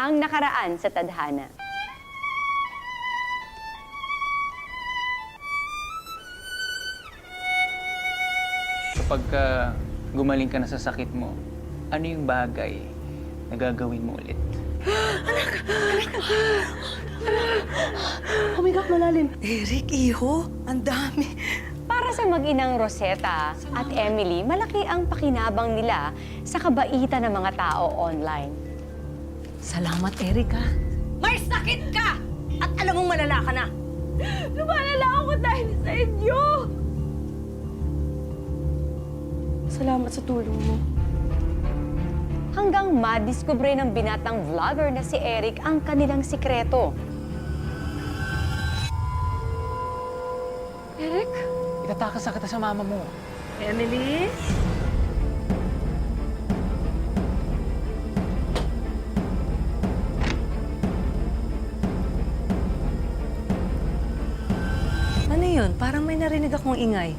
ang nakaraan sa tadhana. Kapag gumaling ka na sa sakit mo, ano yung bagay na gagawin mo ulit? Humiga ka malalim. Eric, iho, ang dami. Para sa mag-inang Rosetta at Emily, malaki ang pakinabang nila sa kabaitan ng mga tao online. Salamat, Eric, ha? May sakit ka! At alam mong malala ka na. Lumalala ako dahil sa inyo! Salamat sa tulong mo. Hanggang madiskubre ng binatang vlogger na si Eric ang kanilang sikreto. Eric? Itatakas na kita sa mama mo. Emily? Ano yun? Parang may narinig akong ingay.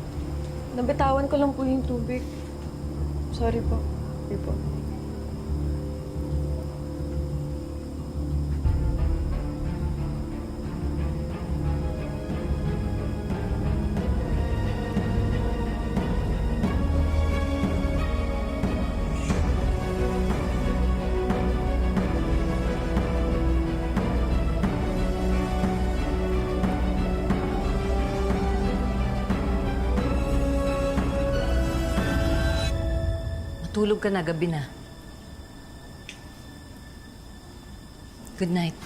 Nabitawan ko lang po yung tubig. Sorry po. Sorry po. Matulog ka na, gabi na. Good night.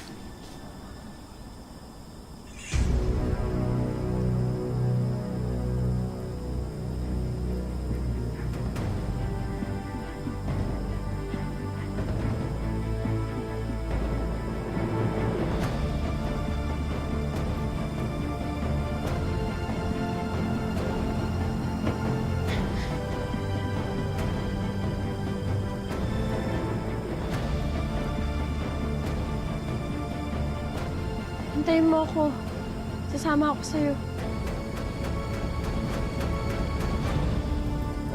Hintayin mo ako. Sasama ako sa'yo.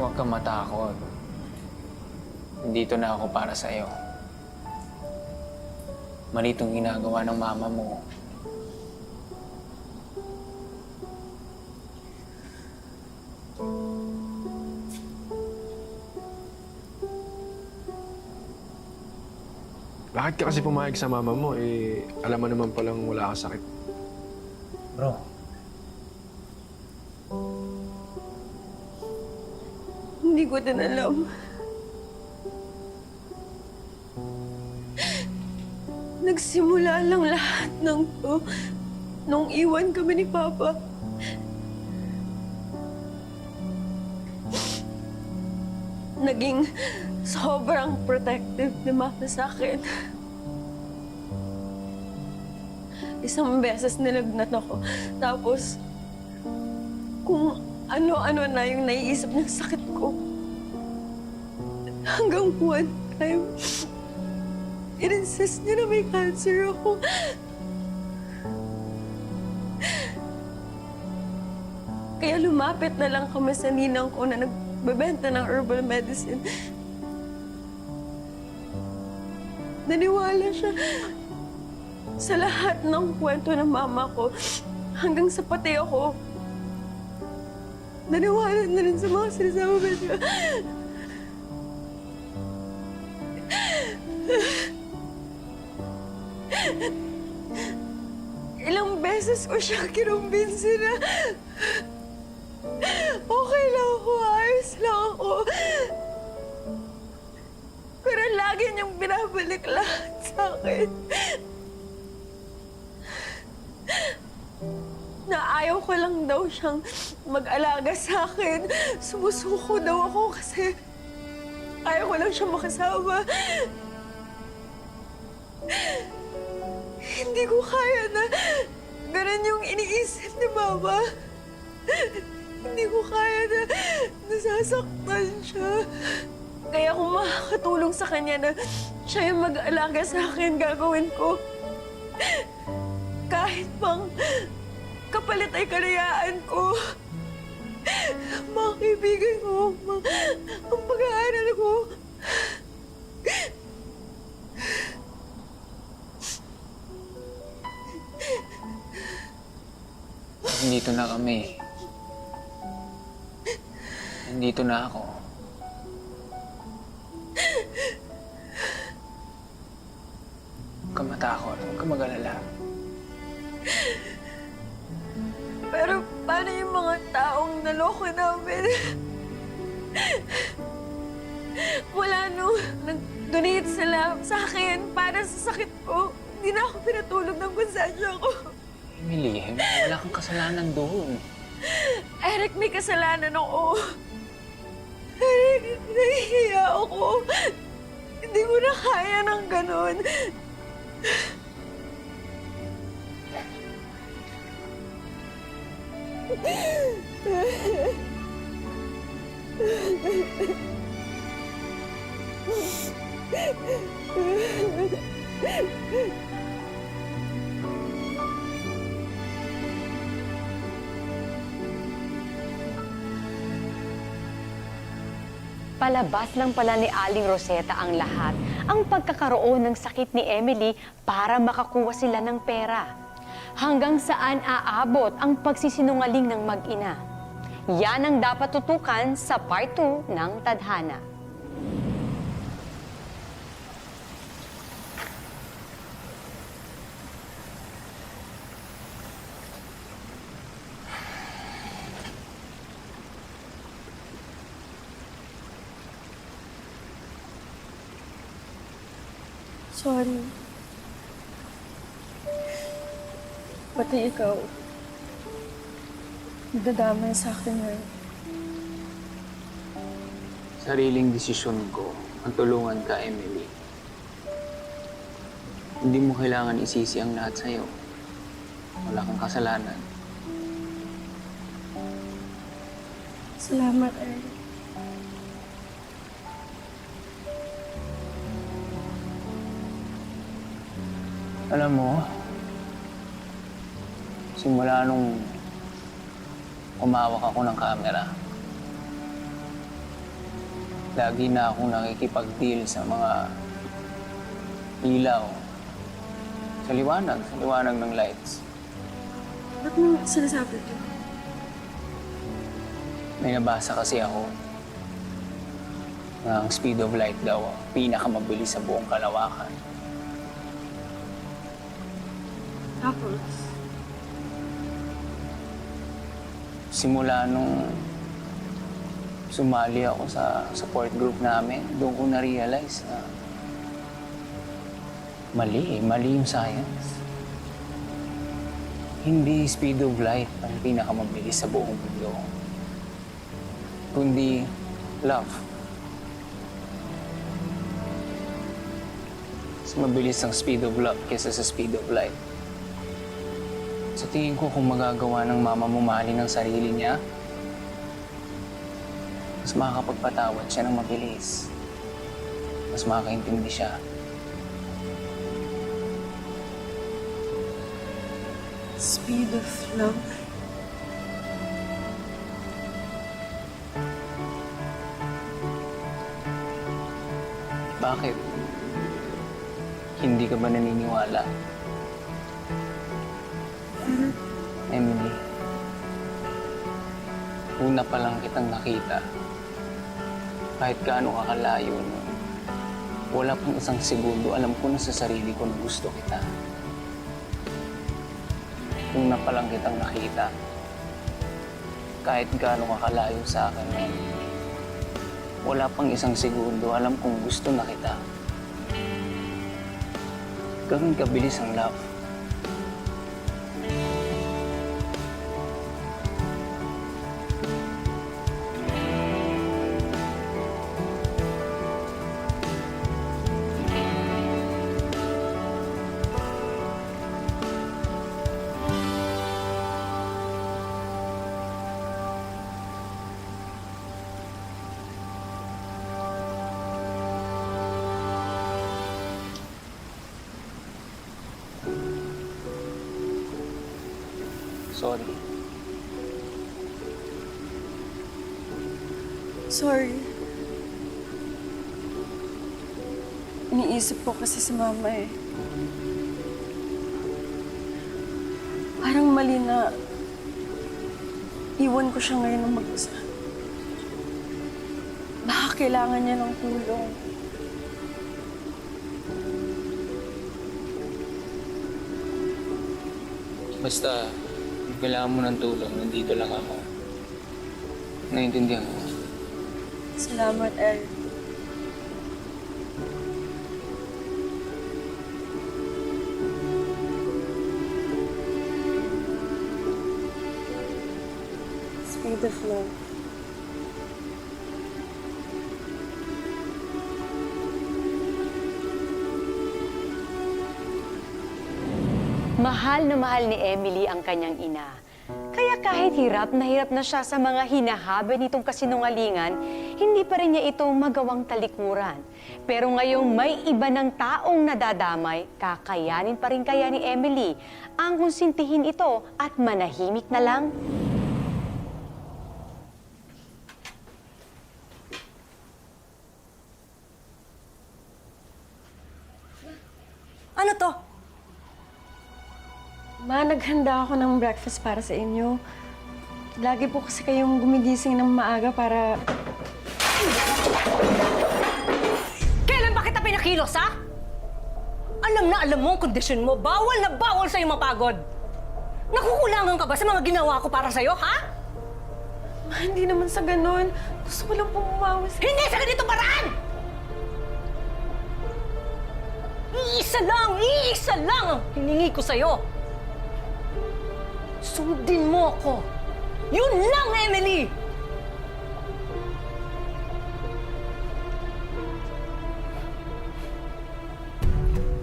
Huwag kang matakot. Nandito na ako para sa'yo. Mali itong ginagawa ng mama mo. Bakit ka kasi pumayag sa mama mo? Eh, alam mo naman palang wala ka sakit. Bro, Hindi ko din alam. Nagsimula lang lahat ng to nung iwan kami ni Papa. Naging sobrang protective ni Mama sa akin. Isang beses nilagnat ako. Tapos, kung ano-ano na yung naiisip ng sakit ko. Hanggang one time, in-insist niya na may cancer ako. Kaya lumapit na lang kami sa ninang ko na nagbebenta ng herbal medicine. Naniwala siya sa lahat ng kwento ng mama ko hanggang sa pati ako. Naniwala na rin sa mga sinasabi niya. Ilang beses ko siya kinumbinsi na okay lang ako, ayos lang ako. Pero lagi niyang binabalik lahat sa akin. Na ayaw ko lang daw siyang mag-alaga sa akin. Sumusuko daw ako kasi ayaw ko lang siyang makasama. Hindi ko kaya na ganun yung iniisip ni Mama. Hindi ko kaya na nasasaktan siya. Kaya kung makakatulong sa kanya na siya yung mag-alaga sa akin, gagawin ko. Kahit pang kapalit ay kalayaan ko. Mga kaibigan ko, ang pag-aaral ko. Nandito na kami. Nandito na ako. Huwag ka matakot. Huwag ka mag-alala. Pero paano yung mga taong naloko namin? Mula nung nag-donate sila sa akin para sa sakit ko, hindi na ako pinatulog ng konsensya ko. Emily, wala kang kasalanan doon. Eric, may kasalanan ako. Eric, nahihiya ako. Hindi ko na kaya ng ganun. Palabas lang pala ni Aling Rosetta ang lahat, ang pagkakaroon ng sakit ni Emily para makakuha sila ng pera. Hanggang saan aabot ang pagsisinungaling ng mag-ina? Yan ang dapat tutukan sa part 2 ng Tadhana. Sorry. Pati ikaw. Nadadamay sa akin ngayon. Sariling desisyon ko ang tulungan ka, Emily. Hindi mo kailangan isisi ang lahat sa'yo. Wala kang kasalanan. Salamat, Eric. Alam mo, simula nung umawak ako ng camera, lagi na akong nakikipag-deal sa mga ilaw. Sa liwanag ng lights. Ba't mo sinasabi ito? May nabasa kasi ako na ang speed of light daw ang pinakamabilis sa buong kalawakan. Tapos? Simula nung sumali ako sa support group namin, doon ko na-realize na mali yung science. Hindi speed of light ang pinakamabilis sa buong mundo, kundi love. Mas mabilis ang speed of love kaysa sa speed of light. Sa tingin ko, kung magagawa ng mama mo mahalin ang sarili niya, mas makakapagpatawad siya ng mabilis. Mas makakaintindi siya. Speed of love. Bakit? Hindi ka ba naniniwala? Emily, una pa lang kitang nakita. Kahit gaano kakalayo nun, wala pang isang segundo, alam ko na sa sarili ko na gusto kita. Una pa lang kitang nakita. Kahit gaano kakalayo sa akin nun, wala pang isang segundo, alam kong gusto na kita. Ganun kabilis ang love. Sorry. Sorry. Iniisip ko kasi si Mama eh. Parang mali na iwan ko siya ngayon ng mag-isa. Baka kailangan niya ng tulong. Basta, kung kailangan mo ng tulong, nandito lang ako. Naiintindihan ko. Salamat, El. Speed of love. Mahal na mahal ni Emily ang kanyang ina. Kaya kahit hirap na siya sa mga hinahabi nitong kasinungalingan, hindi pa rin niya ito magawang talikuran. Pero ngayong may iba ng taong nadadamay, kakayanin pa rin kaya ni Emily ang konsintihin ito at manahimik na lang? Ano to? Ma, naghanda ako ng breakfast para sa inyo. Lagi po kasi kayong gumigising ng maaga para... Kailan ba kita pinakilos, ha? Alam na alam mo ang kondisyon mo. Bawal na bawal sa'yo mapagod. Nakukulangan ka ba sa mga ginawa ko para sa'yo, ha? Ma, hindi naman sa ganun. Gusto ko lang pong umawas. Hindi sa ganitong paraan! Iisa lang ang hiningi ko sa'yo. Sundin mo ako. Yun lang, Emily!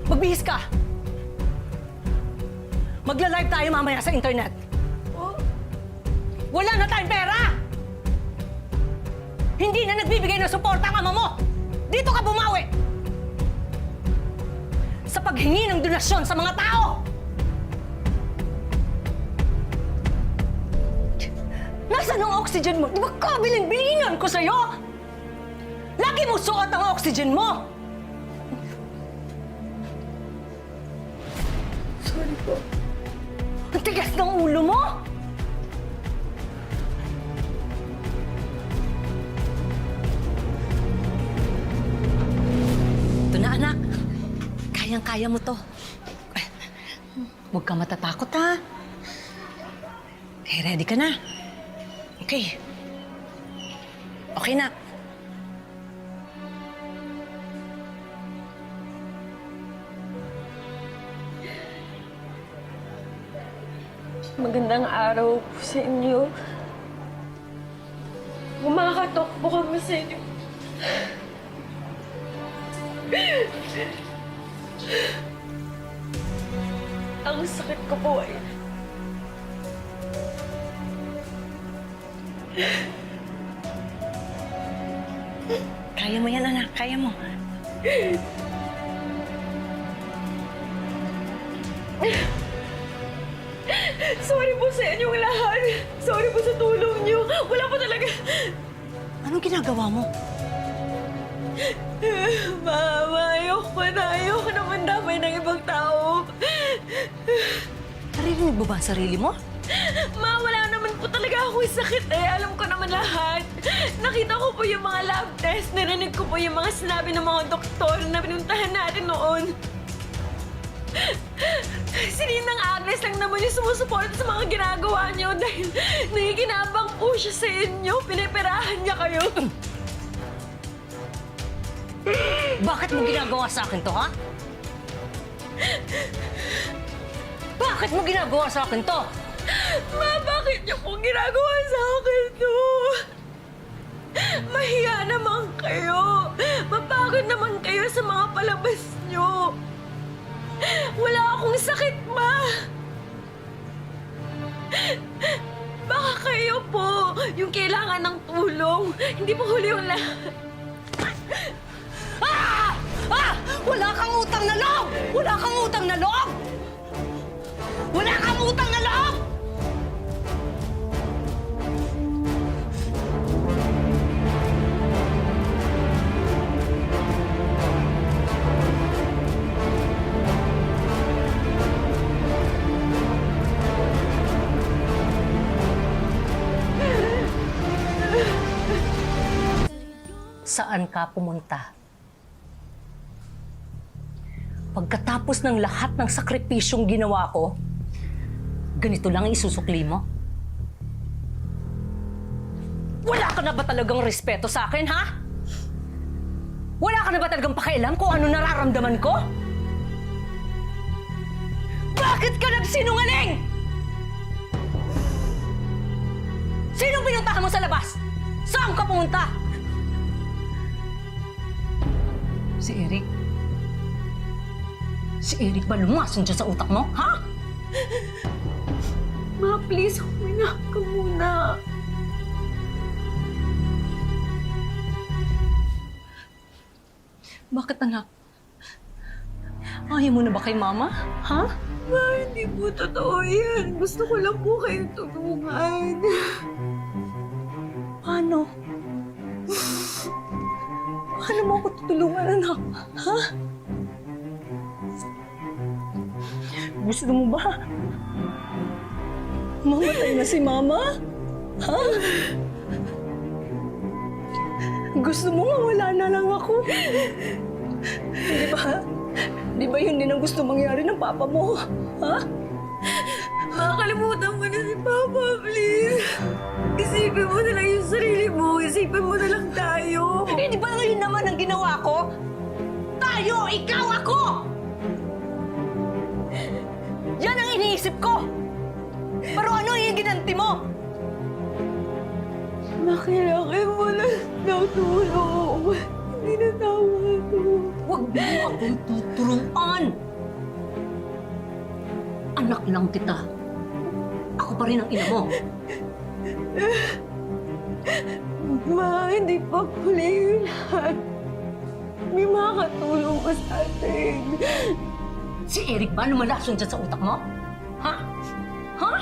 Magbihis ka! Magla-live tayo mamaya sa internet. Wala na tayong pera! Hindi na nagbibigay ng suporta ang ama mo! Dito ka bumawi! Sa paghingi ng donasyon sa mga tao! Nasaan ang oxygen mo? Di ba kabilin-bilingan ko sa'yo? Lagi mo suot ang oxygen mo! Sorry po. Ang tigas ng ulo mo! Ito na, anak. Kayang-kaya mo to. Huwag ka matatakot, ha? Okay, ready ka na? Okay. Okay na. Magandang araw po sa inyo. Kumakatok po kami sa inyo. Ang sakit ko po ay... Kaya mo yan, anak. Kaya mo. Sorry po sa inyong lahat. Sorry po sa tulong niyo. Wala po talaga... Anong ginagawa mo? Mama, ayoko na. Ayoko naman damay ng ibang tao. Naririnig mo ba ang sarili mo? Ma, wala naman po talaga akong sakit eh. Alam ko naman lahat. Nakita ko po yung mga lab test. Narinig ko po yung mga sinabi ng mga doktor na pinuntahan natin noon. Si Ninang Agnes lang naman yung sumusuporta sa mga ginagawa niyo dahil nakikinabang po siya sa inyo. Pinipirahan niya kayo. Bakit mo ginagawa sa akin to, ha? Bakit mo ginagawa sa akin to? Ma, bakit niyo po ginagawa sa akin to? Mahiya naman kayo. Mapagod naman kayo sa mga palabas niyo. Wala akong sakit, Ma. Baka kayo po yung kailangan ng tulong. Hindi po huli yung lahat. Ah! Ah! Wala kang utang na loob! Wala kang utang na loob! Wala kang utang na loob! saan ka pumunta. Pagkatapos ng lahat ng sakripisyong ginawa ko, ganito lang ang isusukli mo? Wala ka na ba talagang respeto sa akin, ha? Wala ka na ba talagang pakialam kung ano nararamdaman ko? Bakit ka nagsinungaling? Sinong pinuntahan mo sa labas? Saan ka pumunta? Si Eric. Si Eric ba lumason dyan sa utak mo, ha? Ma, please, huminga ka muna. Bakit, anak? Ayaw mo na ba kay Mama? Ha? Ma, hindi po totoo yan. Gusto ko lang po kayong tulungan. Paano? Paano mo ako tutulungan, anak? Ha? Gusto mo ba? Mamatay na si Mama? Ha? Gusto mo mawala na lang ako? Di ba? Di ba yun din ang gusto mangyari ng papa mo? Ha? Makakalimutan mo na si Papa, please. Isipin mo na lang yung sarili mo. Isipin mo na lang tayo. Eh, di ba ngayon naman ang ginawa ko? Tayo! Ikaw! Ako! Yan ang iniisip ko! Pero ano yung ginanti mo? Nakilaki mo na ng tulong. Hindi na tama ito. Huwag mo akong tuturuan! Anak lang kita. Ako pa rin ang ina mo. Ma, hindi pa huli yung lahat. May makakatulong ka sa atin. Si Eric ba lumalason dyan sa utak mo? Ha? Ha?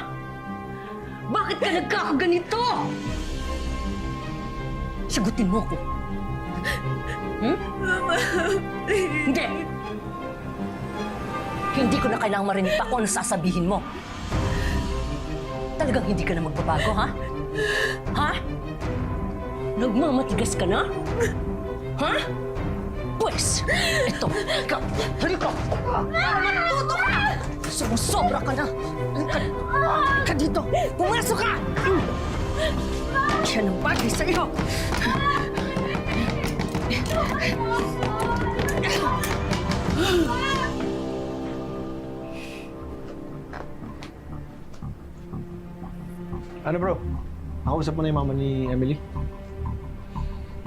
Bakit ka nagkakaganito? Sagutin mo ko. Hmm? Mama, please. Hindi! Hindi ko na kailangang marinig pa kung ano sasabihin mo. Talagang hindi ka na magbabago, ha? Ha? Nagmamatigas ka na? Ha? Pwes, ito, ikaw, halika! Matuto ka! Sumusobra ka na! Halika dito! Pumasok ka! Yan ang bagay sa'yo! Ano bro? Nakausap mo na yung mama ni Emily?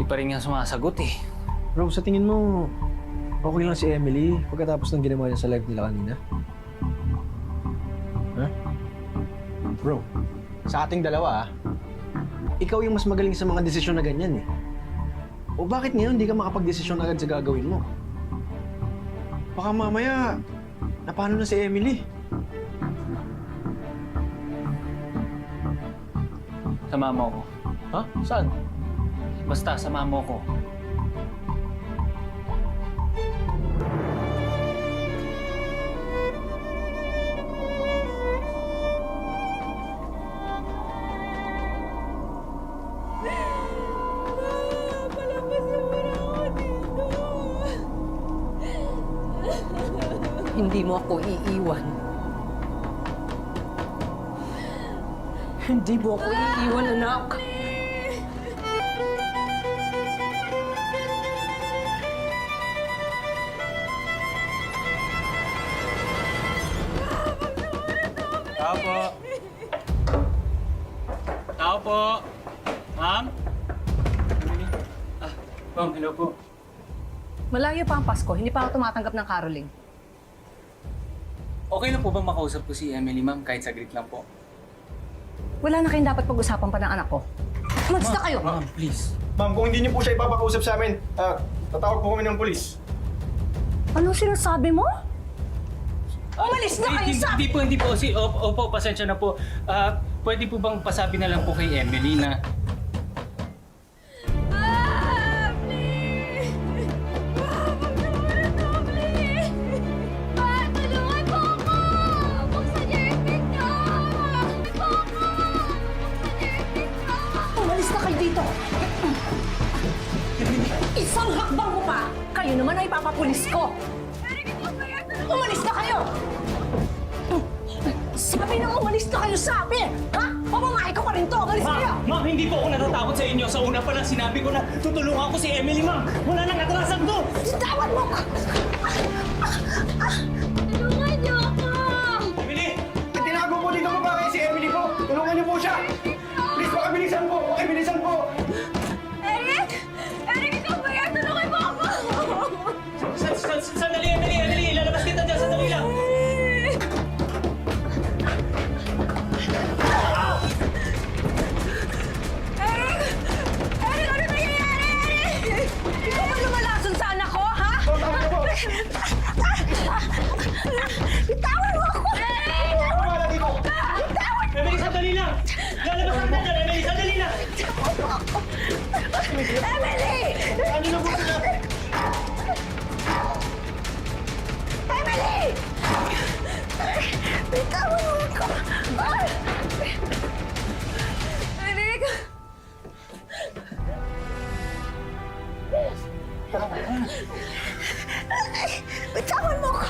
Di pa rin nga sumasagot eh. Bro, sa tingin mo, okay lang si Emily pagkatapos ng ginawa niya sa live nila kanina? Ha? Bro, sa ating dalawa ikaw yung mas magaling sa mga desisyon na ganyan eh. O bakit ngayon hindi ka makapag-desisyon agad sa gagawin mo? Baka mamaya, napano na si Emily? Sama mo ko. Ha? Saan? Basta sama mo ko. Hindi mo ako iiwan. Hindi mo ako iiwan, anak. Tao po. Tao po. Ma'am? Ma'am, hello po. Malayo pa ang Pasko, hindi pa ako tumatanggap ng caroling. Okay lang po bang makausap ko si Emily, ma'am, kahit saglit lang po? Wala na kayong dapat pag-usapan pa ng anak ko. Magsta kayo! Ma'am, please. Ma'am, kung hindi niyo po siya ipapakausap sa amin, tatawag po kami ng polis. Anong sinasabi mo? Umalis na kayo sa... Hindi po. Opo, pasensya na po. Pwede po bang pasabi na lang po kay Emily na... Umalis na kayo dito! kayo naman ay ipapapulis ko. Umalis na kayo! Sabi na umalis na kayo, sabi! Ha? Pamamahay ko pa rin to! Umalis kayo! Ma'am, hindi po ako natatakot sa inyo. Sa una pa lang sinabi ko na tutulungan ko si Emily, ma'am. Wala nang atrasan to. Tawan mo! Tulungan niyo ako! Emily! Tinago po dito mo ba si Emily po? Tulungan niyo po siya! Please, pakibilisan po! Pakibilisan po! Eric! Eric, ikaw ba yan? Tulungan mo ako! Sandali, Emily! Emily, lalabas kita dyan. Sandali lang. Eric! Eric, ano nangyayari, Eric? Ikaw ba lumalason sa anak ko, ha? Tama na po! Bitawan mo ako! Tama na dito! Emily, sandali lang. Lalabas kita dyan. Emily, sandali lang. Emily! Ano na po sila? Emily! Bitawan mo ako! Eric! Bitawan mo ako!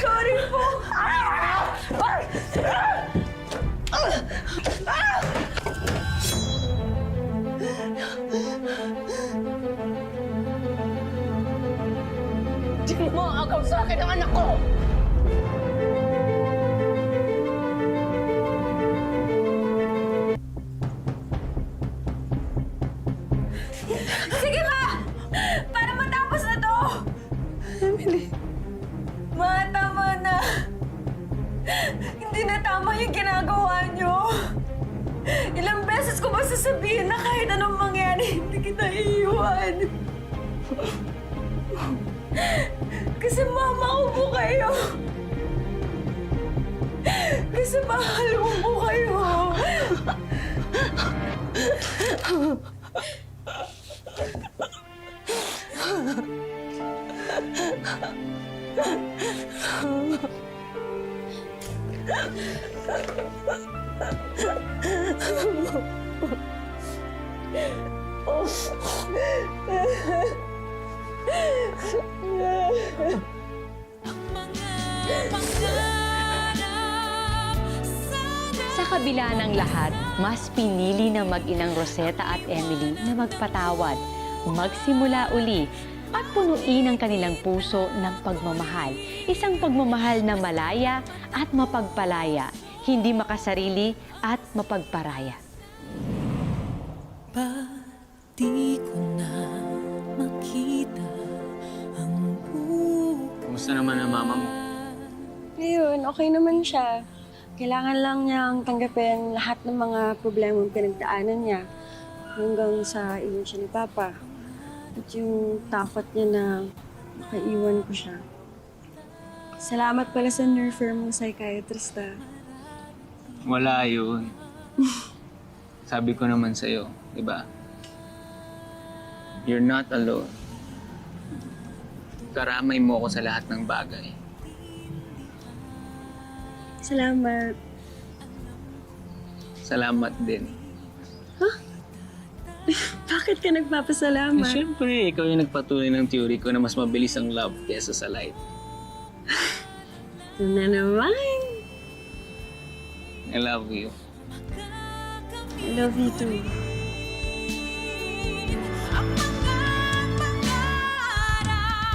Sorry po! Hindi mo agaw sa akin ang anak ko! Sige ma! Para matapos na to! Emily, ma, tama na. Hindi na tama yung ginagawa niyo. Ilang beses ko ba sasabihin na kahit anong mangyari, hindi kita iiwan. Kasi mama ko po kayo. Kasi mahal ko po kayo. Sa kabila ng lahat, mas pinili ng mag-inang Rosetta at Emily na magpatawad, magsimula uli, at punuin ang kanilang puso ng pagmamahal. Isang pagmamahal na malaya at mapagpalaya, hindi makasarili at mapagparaya. Di ko na makita ang buhay. Kumusta naman ang mama mo? Ngayon, okay naman siya. Kailangan lang niyang tanggapin lahat ng mga problemang pinagdaanan niya hanggang sa iwan siya ni Papa. At yung takot niya na makaiwan ko siya. Salamat pala sa nerve mong psychiatrist, ah. Wala yun. Sabi ko naman sa'yo, di ba? You're not alone. Karamay mo ako sa lahat ng bagay. Salamat. Salamat din. Bakit ka nagpapasalamat? Siyempre, ikaw yung nagpatuloy ng theory ko na mas mabilis ang love kesa sa light. Ito na naman. I love you. I love you too. Ang mga pangarap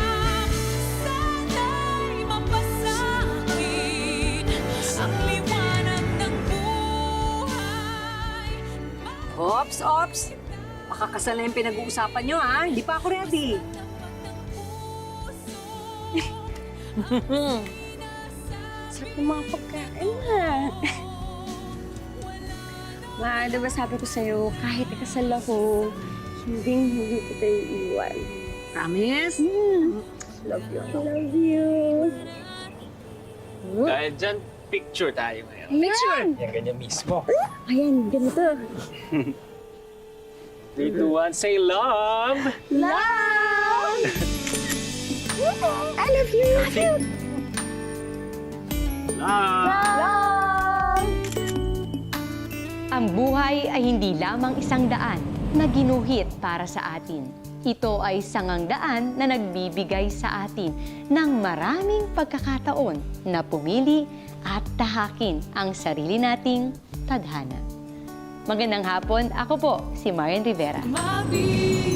sana'y mapasakit ang liwanag ng buhay. Ops, ops! Makakasal na yung pinag-uusapan nyo, ha? Hindi pa ako ready. Sarap ng mga pagkain na. Ma, diba sabi ko sa'yo, kahit ikasal ako, hindi kita iiwan. Promise? Love you. Love you. Dahil dyan, picture tayo ngayon. Picture! Yan, ganyan mismo. Ayan, ganito. 3, 2, 1, say love! Love! I love you! Love you! Love! Love! Ang buhay ay hindi lamang isang daan na ginuhit para sa atin. Ito ay sangang daan na nagbibigay sa atin ng maraming pagkakataon na pumili at tahakin ang sarili nating tadhana. Magandang hapon, ako po si Marian Rivera. Mabibigyan